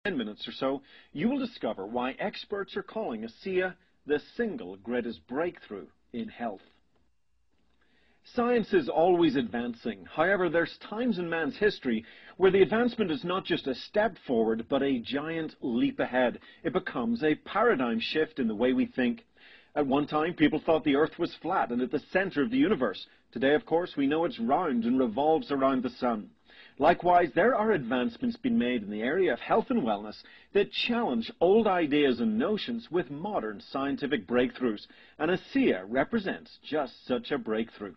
10 minutes or so, you will discover why experts are calling Asea the single greatest breakthrough in health. Science is always advancing. However, there's times in man's history where the advancement is not just a step forward, but a giant leap ahead. It becomes a paradigm shift in the way we think. At one time, people thought the Earth was flat and at the center of the universe. Today, of course, we know it's round and revolves around the sun. Likewise, there are advancements being made in the area of health and wellness that challenge old ideas and notions with modern scientific breakthroughs, and Asea represents just such a breakthrough.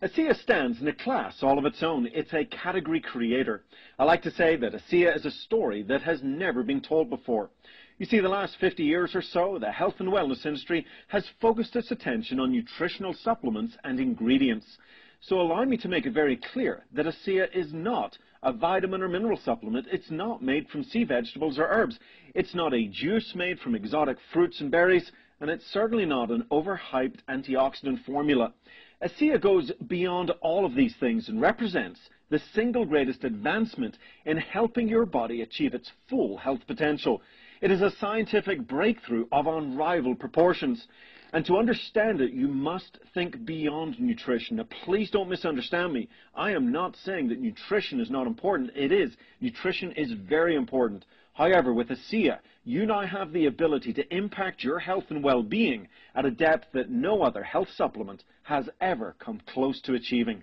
Asea stands in a class all of its own. It's a category creator. I like to say that Asea is a story that has never been told before. You see, the last 50 years or so, the health and wellness industry has focused its attention on nutritional supplements and ingredients. So allow me to make it very clear that Asea is not a vitamin or mineral supplement. It's not made from sea vegetables or herbs. It's not a juice made from exotic fruits and berries, and it's certainly not an overhyped antioxidant formula. Asea goes beyond all of these things and represents the single greatest advancement in helping your body achieve its full health potential. It is a scientific breakthrough of unrivaled proportions. And to understand it, you must think beyond nutrition. Now, please don't misunderstand me. I am not saying that nutrition is not important. It is. Nutrition is very important. However, with Asea, you now have the ability to impact your health and well-being at a depth that no other health supplement has ever come close to achieving.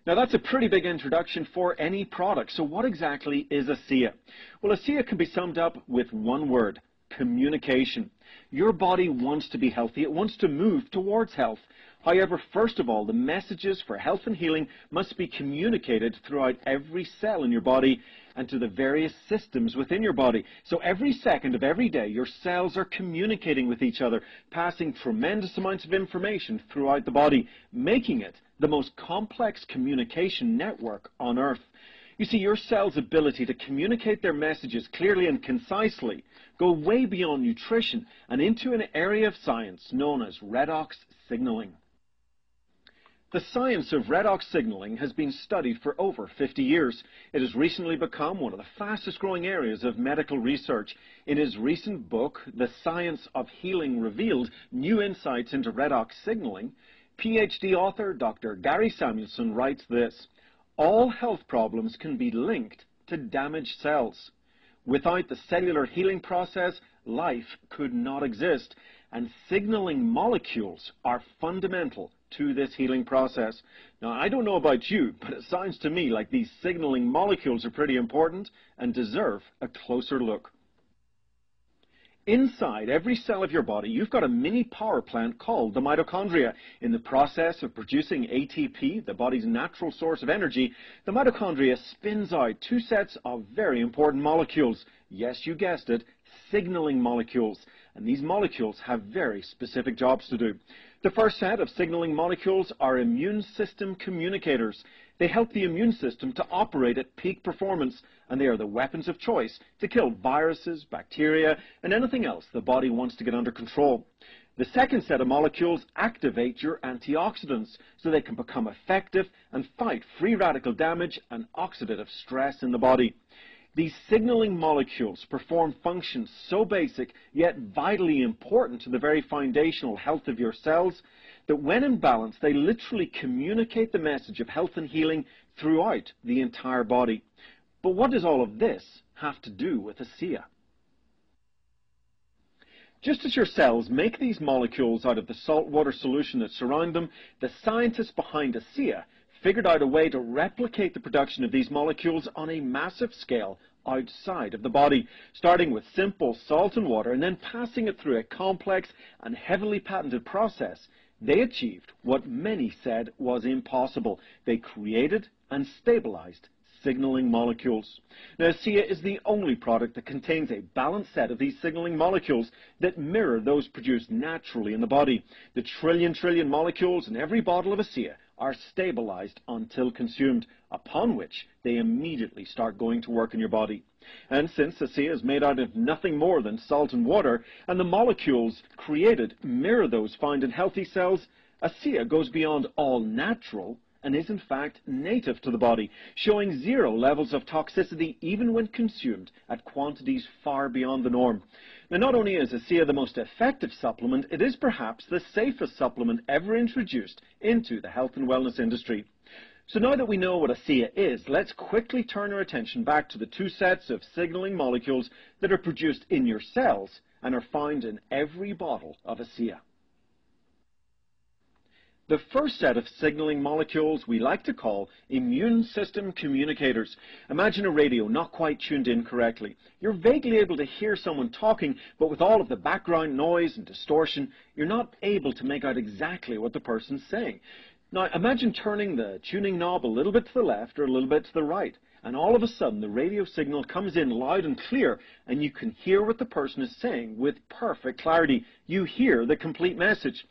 Now, that's a pretty big introduction for any product. So what exactly is Asea? Well, Asea can be summed up with one word: communication. Your body wants to be healthy. It wants to move towards health. However, first of all, the messages for health and healing must be communicated throughout every cell in your body and to the various systems within your body. So every second of every day, your cells are communicating with each other, passing tremendous amounts of information throughout the body, making it the most complex communication network on Earth. You see, your cells' ability to communicate their messages clearly and concisely go way beyond nutrition and into an area of science known as redox signaling. The science of redox signaling has been studied for over 50 years. It has recently become one of the fastest growing areas of medical research. In his recent book, The Science of Healing Revealed: New Insights into Redox Signaling, PhD author Dr. Gary Samuelson writes this: all health problems can be linked to damaged cells. Without the cellular healing process, life could not exist, and signaling molecules are fundamental to this healing process. Now, I don't know about you, but it sounds to me like these signaling molecules are pretty important and deserve a closer look. Inside every cell of your body, you've got a mini power plant called the mitochondria. In the process of producing ATP, the body's natural source of energy, the mitochondria spins out two sets of very important molecules. Yes, you guessed it, signaling molecules. And these molecules have very specific jobs to do. The first set of signaling molecules are immune system communicators. They help the immune system to operate at peak performance, and they are the weapons of choice to kill viruses, bacteria, and anything else the body wants to get under control. The second set of molecules activate your antioxidants so they can become effective and fight free radical damage and oxidative stress in the body. These signaling molecules perform functions so basic yet vitally important to the very foundational health of your cells that when in balance, they literally communicate the message of health and healing throughout the entire body. But what does all of this have to do with Asea? Just as your cells make these molecules out of the saltwater solution that surround them, the scientists behind Asea figured out a way to replicate the production of these molecules on a massive scale outside of the body, starting with simple salt and water and then passing it through a complex and heavily patented process. They achieved what many said was impossible. They created and stabilized signaling molecules. Now, Asea is the only product that contains a balanced set of these signaling molecules that mirror those produced naturally in the body. The trillion molecules in every bottle of Asea are stabilized until consumed, upon which they immediately start going to work in your body. And since Asea is made out of nothing more than salt and water, and the molecules created mirror those found in healthy cells, Asea goes beyond all natural and is in fact native to the body, showing zero levels of toxicity even when consumed at quantities far beyond the norm. Now, not only is Asea the most effective supplement, it is perhaps the safest supplement ever introduced into the health and wellness industry. So now that we know what Asea is, let's quickly turn our attention back to the two sets of signaling molecules that are produced in your cells and are found in every bottle of Asea. The first set of signaling molecules we like to call immune system communicators. Imagine a radio not quite tuned in correctly. You're vaguely able to hear someone talking, but with all of the background noise and distortion, you're not able to make out exactly what the person's saying. Now, imagine turning the tuning knob a little bit to the left or a little bit to the right, and all of a sudden the radio signal comes in loud and clear, and you can hear what the person is saying with perfect clarity. You hear the complete message.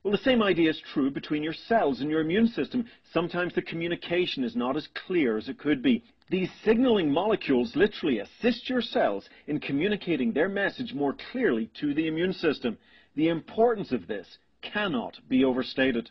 Well, the same idea is true between your cells and your immune system. Sometimes the communication is not as clear as it could be. These signaling molecules literally assist your cells in communicating their message more clearly to the immune system. The importance of this cannot be overstated.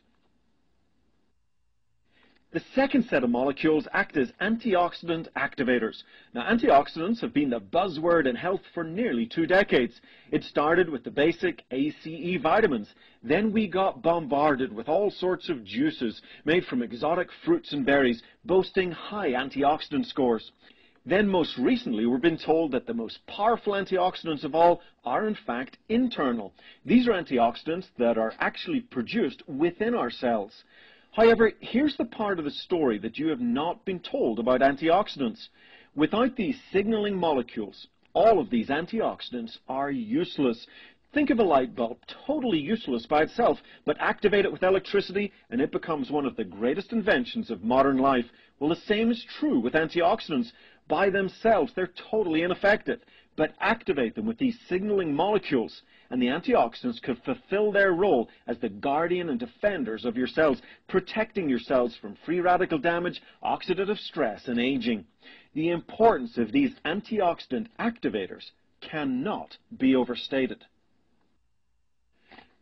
The second set of molecules act as antioxidant activators. Now, antioxidants have been the buzzword in health for nearly 2 decades. It started with the basic ACE vitamins. Then we got bombarded with all sorts of juices made from exotic fruits and berries, boasting high antioxidant scores. Then most recently we've been told that the most powerful antioxidants of all are in fact internal. These are antioxidants that are actually produced within our cells. However, here's the part of the story that you have not been told about antioxidants. Without these signaling molecules, all of these antioxidants are useless. Think of a light bulb, totally useless by itself, but activate it with electricity and it becomes one of the greatest inventions of modern life. Well, the same is true with antioxidants. By themselves, they're totally ineffective, but activate them with these signaling molecules, and the antioxidants could fulfill their role as the guardian and defenders of your cells, protecting your cells from free radical damage, oxidative stress, and aging. The importance of these antioxidant activators cannot be overstated.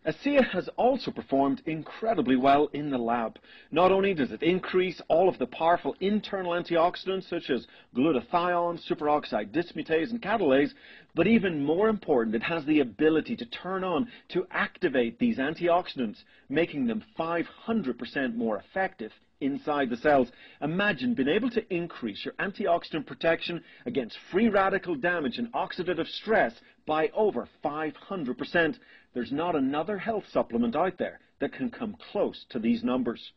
Asea has also performed incredibly well in the lab. Not only does it increase all of the powerful internal antioxidants such as glutathione, superoxide dismutase, and catalase, but even more important, it has the ability to turn on, to activate these antioxidants, making them 500% more effective inside the cells. Imagine being able to increase your antioxidant protection against free radical damage and oxidative stress by over 500%. There's not another health supplement out there that can come close to these numbers.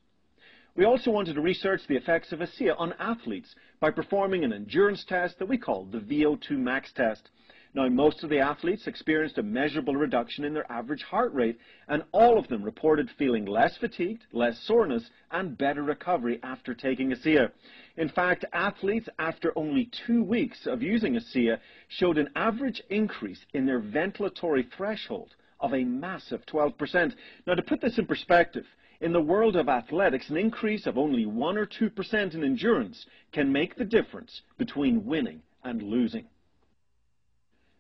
We also wanted to research the effects of Asea on athletes by performing an endurance test that we call the VO2 max test. Now, most of the athletes experienced a measurable reduction in their average heart rate, and all of them reported feeling less fatigued, less soreness, and better recovery after taking Asea. In fact, athletes after only 2 weeks of using Asea showed an average increase in their ventilatory threshold of a massive 12%. Now, to put this in perspective, in the world of athletics, an increase of only 1 or 2% in endurance can make the difference between winning and losing.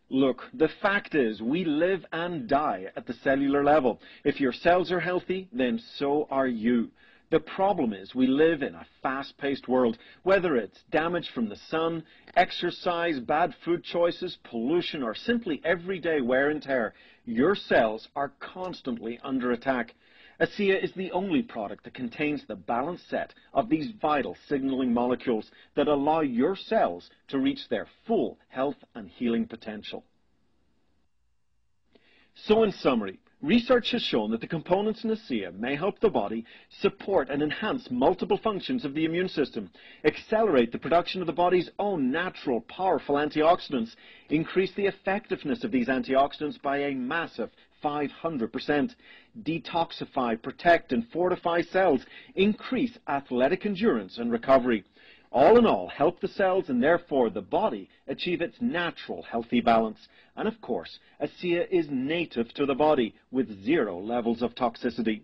Look, the fact is, we live and die at the cellular level. If your cells are healthy, then so are you. The problem is we live in a fast-paced world. Whether it's damage from the sun, exercise, bad food choices, pollution, or simply everyday wear and tear, your cells are constantly under attack. Asea is the only product that contains the balanced set of these vital signaling molecules that allow your cells to reach their full health and healing potential. So in summary, research has shown that the components in Asea may help the body support and enhance multiple functions of the immune system, accelerate the production of the body's own natural, powerful antioxidants, increase the effectiveness of these antioxidants by a massive 500%, detoxify, protect, and fortify cells, increase athletic endurance and recovery. All in all, help the cells and therefore the body achieve its natural healthy balance. And of course, Asea is native to the body with 0 levels of toxicity.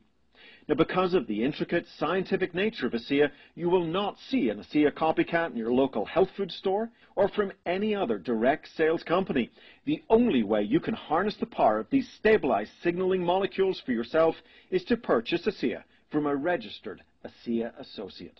Now, because of the intricate scientific nature of Asea, you will not see an Asea copycat in your local health food store or from any other direct sales company. The only way you can harness the power of these stabilized signaling molecules for yourself is to purchase Asea from a registered Asea associate.